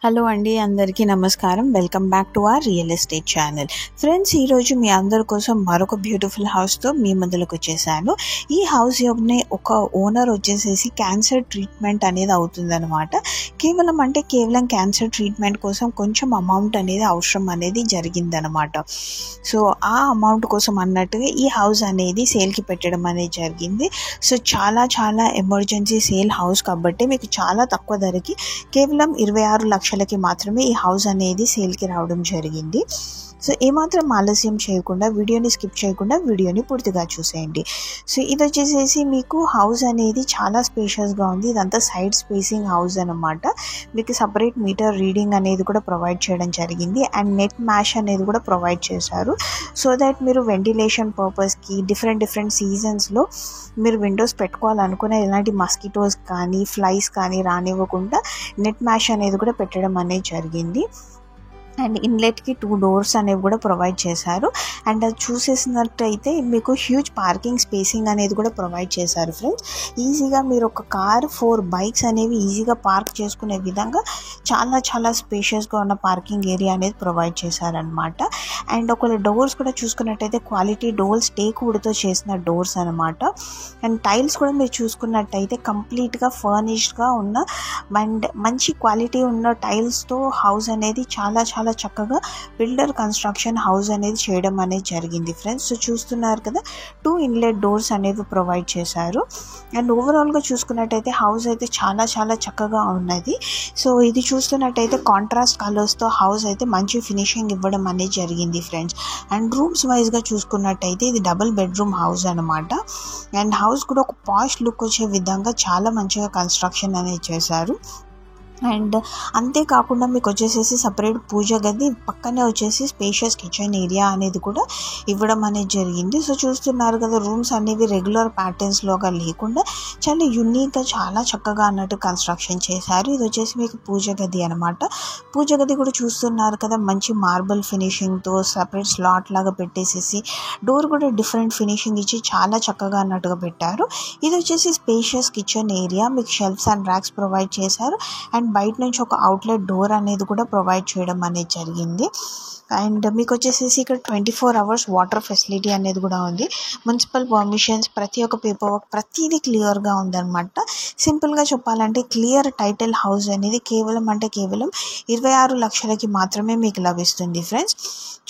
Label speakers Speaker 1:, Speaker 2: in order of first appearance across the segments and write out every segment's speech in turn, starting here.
Speaker 1: Hello అండి, అందరికీ నమస్కారం. Welcome back to our real estate channel. Friends, ఈరోజు మీ అందరి కోసం మరొక బ్యూటిఫుల్ హౌస్తో మీ ముందుకు వచ్చేసాను. ఈ హౌస్ యొక్క ఒక ఓనర్ వచ్చేసేసి క్యాన్సర్ ట్రీట్మెంట్ అనేది అవుతుందన్నమాట. కేవలం క్యాన్సర్ ట్రీట్మెంట్ కోసం కొంచెం అమౌంట్ అనేది అవసరం అనేది జరిగిందనమాట. సో ఆ అమౌంట్ కోసం అన్నట్టుగా ఈ హౌస్ అనేది సేల్కి పెట్టడం అనేది జరిగింది. సో చాలా ఎమర్జెన్సీ సేల్ హౌస్ కాబట్టి మీకు చాలా తక్కువ ధరకి కేవలం 26 లక్షలకి మాత్రమే ఈ హౌస్ అనేది సేల్కి రావడం జరిగింది. సో ఏమాత్రం ఆలస్యం చేయకుండా వీడియోని స్కిప్ చేయకుండా వీడియోని పూర్తిగా చూసేయండి. సో ఇది వచ్చేసేసి మీకు హౌస్ అనేది చాలా స్పేషియస్గా ఉంది. ఇదంతా సైడ్ స్పేసింగ్ హౌస్ అనమాట. మీకు సపరేట్ మీటర్ రీడింగ్ అనేది కూడా ప్రొవైడ్ చేయడం జరిగింది అండ్ నెట్ మ్యాష్ అనేది కూడా ప్రొవైడ్ చేశారు. సో దట్ మీరు వెంటిలేషన్ పర్పస్కి డిఫరెంట్ సీజన్స్లో మీరు విండోస్ పెట్టుకోవాలనుకునే ఎలాంటి మస్కిటోస్ కానీ ఫ్లైస్ కానీ రానివ్వకుండా నెట్ మ్యాష్ అనేది కూడా పెట్టడం అనేది జరిగింది. అండ్ ఇన్లెట్కి 2 డోర్స్ అనేవి కూడా ప్రొవైడ్ చేశారు. అండ్ అది చూసేసినట్టయితే మీకు హ్యూజ్ పార్కింగ్ స్పేసింగ్ అనేది కూడా ప్రొవైడ్ చేశారు. ఫ్రెండ్స్, ఈజీగా మీరు ఒక కార్ 4 బైక్స్ అనేవి ఈజీగా పార్క్ చేసుకునే విధంగా చాలా స్పేషియస్గా ఉన్న పార్కింగ్ ఏరియా అనేది ప్రొవైడ్ చేశారనమాట. అండ్ ఒక డోర్స్ కూడా చూసుకున్నట్టయితే క్వాలిటీ డోర్స్ టేక్ వుడ్తో చేసిన డోర్స్ అనమాట. అండ్ టైల్స్ కూడా మీరు చూసుకున్నట్టయితే కంప్లీట్గా ఫర్నిష్డ్గా ఉన్న అండ్ మంచి క్వాలిటీ ఉన్న టైల్స్తో హౌస్ అనేది చాలా చక్కగా బిల్డర్ కన్స్ట్రక్షన్ హౌస్ అనేది చేయడం అనేది జరిగింది. ఫ్రెండ్స్, సో చూస్తున్నారు కదా, 2 ఇన్లెట్ డోర్స్ అనేవి ప్రొవైడ్ చేశారు. అండ్ ఓవరాల్గా చూసుకున్నట్టయితే హౌస్ అయితే చాలా చక్కగా ఉన్నది. సో ఇది చూస్తున్నట్టయితే కాంట్రాస్ట్ కలర్స్తో హౌస్ అయితే మంచి ఫినిషింగ్ ఇవ్వడం అనేది జరిగింది. ఫ్రెండ్స్, అండ్ రూమ్స్ వైజ్గా చూసుకున్నట్టయితే ఇది డబుల్ బెడ్రూమ్ హౌస్ అనమాట. అండ్ హౌస్ కూడా ఒక పాష్ లుక్ వచ్చే విధంగా చాలా మంచిగా కన్స్ట్రక్షన్ అనేది చేశారు. అండ్ అంతేకాకుండా మీకు వచ్చేసేసి సపరేట్ పూజ గది పక్కనే వచ్చేసి స్పేషియస్ కిచెన్ ఏరియా అనేది కూడా ఇవ్వడం అనేది జరిగింది. సో చూస్తున్నారు కదా, రూమ్స్ అనేవి రెగ్యులర్ ప్యాటర్న్స్లోగా లేకుండా చాలా యూనిక్గా చాలా చక్కగా అన్నట్టు కన్స్ట్రక్షన్ చేశారు. ఇది వచ్చేసి మీకు పూజ గది అనమాట. పూజ గది కూడా చూస్తున్నారు కదా, మంచి మార్బుల్ ఫినిషింగ్తో సపరేట్ స్లాట్ లాగా పెట్టేసేసి డోర్ కూడా డిఫరెంట్ ఫినిషింగ్ ఇచ్చి చాలా చక్కగా అన్నట్టుగా పెట్టారు. ఇది వచ్చేసి స్పేషియస్ కిచెన్ ఏరియా, మీకు షెల్ఫ్స్ అండ్ ర్యాక్స్ ప్రొవైడ్ చేశారు. అండ్ బయట నుంచి ఒక అవుట్లెట్ డోర్ అనేది కూడా ప్రొవైడ్ చేయడం అనేది జరిగింది. అండ్ మీకు వచ్చేసేసి ఇక్కడ 24 hours వాటర్ ఫెసిలిటీ అనేది కూడా ఉంది. మున్సిపల్ పర్మిషన్స్, ప్రతి ఒక్క పేపర్ వర్క్ ప్రతిదీ క్లియర్గా ఉందన్నమాట. సింపుల్గా చెప్పాలంటే క్లియర్ టైటిల్ హౌస్ అనేది కేవలం 26 లక్షలకి మాత్రమే మీకు లభిస్తుంది. ఫ్రెండ్స్,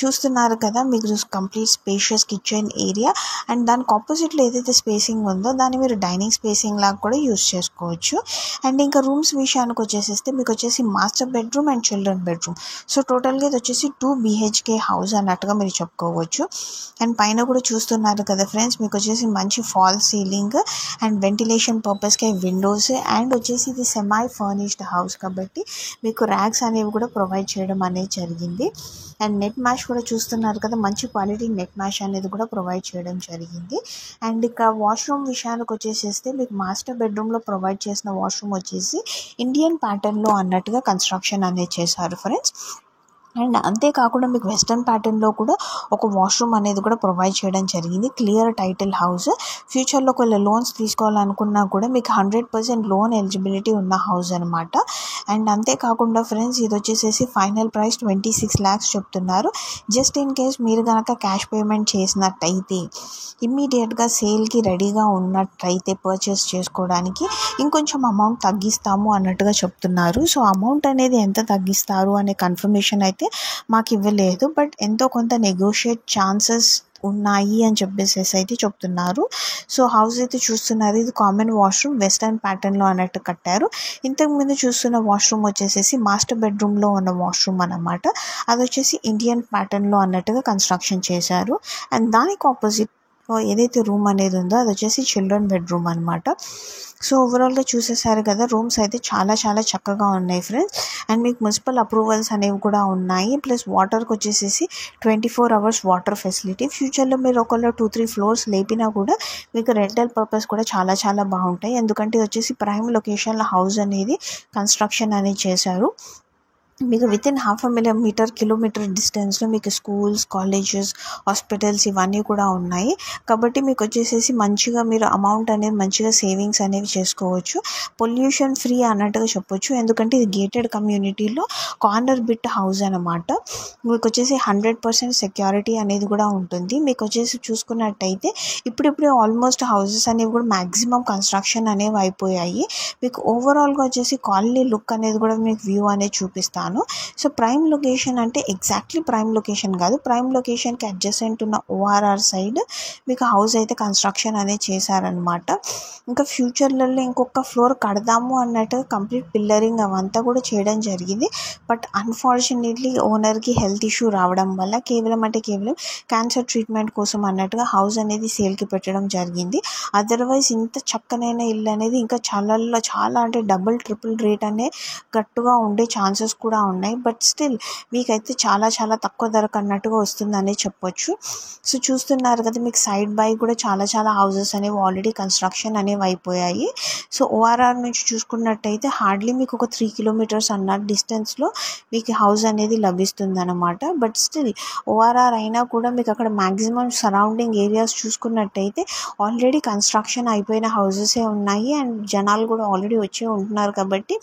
Speaker 1: చూస్తున్నారు కదా, మీకు complete spacious kitchen area and దానికి ఆపోజిట్లో ఏదైతే స్పేసింగ్ ఉందో దాన్ని మీరు డైనింగ్ స్పేసింగ్ లాగా కూడా యూస్ చేసుకోవచ్చు. అండ్ ఇంకా రూమ్స్ విషయానికి వచ్చేసేస్తే మీకు వచ్చేసి master bedroom and children bedroom. So టోటల్గా ఇది వచ్చేసి 2 BHK హౌస్ అన్నట్టుగా మీరు చెప్పుకోవచ్చు. అండ్ పైన కూడా చూస్తున్నారు కదా ఫ్రెండ్స్, మీకు వచ్చేసి మంచి ఫాల్ సీలింగ్ అండ్ వెంటిలేషన్ పర్పస్కి విండోస్ అండ్ వచ్చేసి ఇది సెమై ఫర్నిష్డ్ హౌస్ కాబట్టి మీకు ర్యాక్స్ అనేవి కూడా ప్రొవైడ్ చేయడం అనేది జరిగింది. అండ్ నెట్ మ్యాష్ కూడా చూస్తున్నారు కదా, మంచి క్వాలిటీ నెట్ మ్యాష్ అనేది కూడా ప్రొవైడ్ చేయడం జరిగింది. అండ్ ఇక్కడ వాష్రూమ్ విషయానికి వచ్చేసేస్తే మీకు మాస్టర్ బెడ్రూమ్లో ప్రొవైడ్ చేసిన వాష్రూమ్ వచ్చేసి ఇండియన్ ప్యాటర్న్లో అన్నట్టుగా కన్స్ట్రక్షన్ అనేది చేశారు. ఫ్రెండ్స్, అండ్ అంతేకాకుండా మీకు వెస్టర్న్ ప్యాటర్న్లో కూడా ఒక వాష్రూమ్ అనేది కూడా ప్రొవైడ్ చేయడం జరిగింది. Clear title house. ఫ్యూచర్లో కొన్ని లోన్స్ తీసుకోవాలనుకున్నా కూడా మీకు 100% లోన్ ఎలిజిబిలిటీ ఉన్న హౌస్ అనమాట. అండ్ అంతేకాకుండా ఫ్రెండ్స్, ఇది వచ్చేసేసి ఫైనల్ ప్రైస్ 26 lakhs చెప్తున్నారు. జస్ట్ ఇన్ కేస్ మీరు కనుక క్యాష్ పేమెంట్ చేసినట్టయితే ఇమ్మీడియట్గా సేల్కి రెడీగా ఉన్నట్టయితే పర్చేస్ చేసుకోవడానికి ఇంకొంచెం అమౌంట్ తగ్గిస్తాము అన్నట్టుగా చెప్తున్నారు. సో అమౌంట్ అనేది ఎంత తగ్గిస్తారు అనే కన్ఫర్మేషన్ అయితే మాకు ఇవ్వలేదు, బట్ ఎంతో కొంత నెగోషియేట్ ఛాన్సెస్ ఉన్నాయి అని చెప్పేసి అయితే చెప్తున్నారు. సో హౌస్ అయితే చూస్తున్నారు, ఇది కామన్ వాష్రూమ్ వెస్టర్న్ ప్యాటర్న్లో అన్నట్టు కట్టారు. ఇంతకుముందు చూస్తున్న వాష్రూమ్ వచ్చేసేసి మాస్టర్ బెడ్రూమ్లో ఉన్న వాష్రూమ్ అన్నమాట. అది వచ్చేసి ఇండియన్ ప్యాటర్న్లో అన్నట్టుగా కన్స్ట్రక్షన్ చేశారు. అండ్ దానికి ఆపోజిట్ ఏదైతే రూమ్ అనేది ఉందో అది వచ్చేసి చిల్డ్రన్ బెడ్రూమ్ అనమాట. సో ఓవరాల్గా చూసేసారు కదా, రూమ్స్ అయితే చాలా చక్కగా ఉన్నాయి. ఫ్రెండ్స్, అండ్ మీకు మున్సిపల్ అప్రూవల్స్ అనేవి కూడా ఉన్నాయి. ప్లస్ వాటర్కి వచ్చేసేసి 24 hours వాటర్ ఫెసిలిటీ. ఫ్యూచర్లో మీరు ఒకవేళ 2-3 floors లేపినా కూడా మీకు రెంటల్ పర్పస్ కూడా చాలా బాగుంటాయి. ఎందుకంటే ఇది వచ్చేసి ప్రైమ్ లొకేషన్లో హౌస్ అనేది కన్స్ట్రక్షన్ అనేది చేశారు. మీకు వితిన్ 1/2 కిలోమీటర్ డిస్టెన్స్లో మీకు స్కూల్స్, కాలేజెస్, హాస్పిటల్స్ ఇవన్నీ కూడా ఉన్నాయి. కాబట్టి మీకు వచ్చేసేసి మంచిగా మీరు అమౌంట్ అనేది మంచిగా సేవింగ్స్ అనేవి చేసుకోవచ్చు. పొల్యూషన్ ఫ్రీ అన్నట్టుగా చెప్పొచ్చు. ఎందుకంటే ఇది గేటెడ్ కమ్యూనిటీలో కార్నర్ బిట్ హౌస్ అనమాట. మీకు వచ్చేసి 100% సెక్యూరిటీ అనేది కూడా ఉంటుంది. మీకు వచ్చేసి చూసుకున్నట్టయితే ఇప్పుడిప్పుడే ఆల్మోస్ట్ హౌసెస్ అనేవి కూడా మ్యాక్సిమం కన్స్ట్రక్షన్ అనేవి అయిపోయాయి. మీకు ఓవరాల్గా వచ్చేసి కాలనీ లుక్ అనేది కూడా మీకు వ్యూ అనేది చూపిస్తాను. సో ప్రైమ్ లొకేషన్ అంటే ఎగ్జాక్ట్లీ ప్రైమ్ లొకేషన్ కాదు, ప్రైమ్ లొకేషన్కి అడ్జసెంట్ ఉన్న ఓఆర్ఆర్ సైడ్ మీకు హౌస్ అయితే కన్స్ట్రక్షన్ అనేది చేశారనమాట. ఇంకా ఫ్యూచర్లలో ఇంకొక ఫ్లోర్ కడదాము అన్నట్టు కంప్లీట్ పిల్లరింగ్ అవంతా కూడా చేయడం జరిగింది. బట్ అన్ఫార్చునేట్లీ ఓనర్కి హెల్త్ ఇష్యూ రావడం వల్ల కేవలం క్యాన్సర్ ట్రీట్మెంట్ కోసం అన్నట్టుగా హౌస్ అనేది సేల్కి పెట్టడం జరిగింది. అదర్వైజ్ ఇంత చక్కనైన ఇల్లు అనేది ఇంకా చాలా అంటే డబుల్ ట్రిపుల్ రేట్ అనే గట్టుగా ఉండే ఛాన్సెస్ కూడా ఉన్నాయి. బట్ స్టిల్ మీకైతే చాలా తక్కువ ధరకు అన్నట్టుగా వస్తుందని చెప్పొచ్చు. సో చూస్తున్నారు కదా, మీకు సైడ్ బై కూడా చాలా హౌసెస్ అనేవి ఆల్రెడీ కన్స్ట్రక్షన్ అనేవి అయిపోయాయి. సో ఓఆర్ఆర్ నుంచి చూసుకున్నట్టయితే హార్డ్లీ మీకు ఒక 3 కిలోమీటర్స్ అన్న డిస్టెన్స్లో మీకు హౌస్ అనేది లభిస్తుంది అనమాట. బట్ స్టిల్ ఓఆర్ఆర్ అయినా కూడా మీకు అక్కడ మ్యాక్సిమం సరౌండింగ్ ఏరియాస్ చూసుకున్నట్టయితే ఆల్రెడీ కన్స్ట్రక్షన్ అయిపోయిన హౌసెసే ఉన్నాయి అండ్ జనాలు కూడా ఆల్రెడీ వచ్చే ఉంటున్నారు. కాబట్టి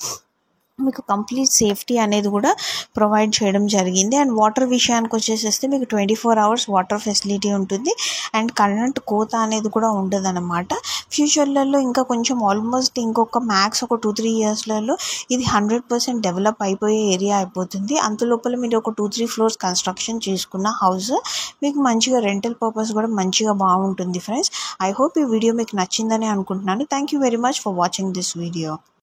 Speaker 1: మీకు కంప్లీట్ సేఫ్టీ అనేది కూడా ప్రొవైడ్ చేయడం జరిగింది. అండ్ వాటర్ విషయానికి వచ్చేసేస్తే మీకు 24 hours వాటర్ ఫెసిలిటీ ఉంటుంది అండ్ కరెంట్ కోత అనేది కూడా ఉండదు అనమాట. ఫ్యూచర్లలో ఇంకా కొంచెం ఆల్మోస్ట్ ఇంకొక మ్యాక్స్ ఒక 2-3 yearsలలో ఇది 100% డెవలప్ అయిపోయే ఏరియా అయిపోతుంది. అంతలోపల మీరు ఒక 2-3 floors కన్స్ట్రక్షన్ చేసుకున్న హౌస్ మీకు మంచిగా రెంటల్ పర్పస్ కూడా మంచిగా బాగుంటుంది. ఫ్రెండ్స్, ఐ హోప్ ఈ వీడియో మీకు నచ్చిందని అనుకుంటున్నాను. Thank you very much for watching this video.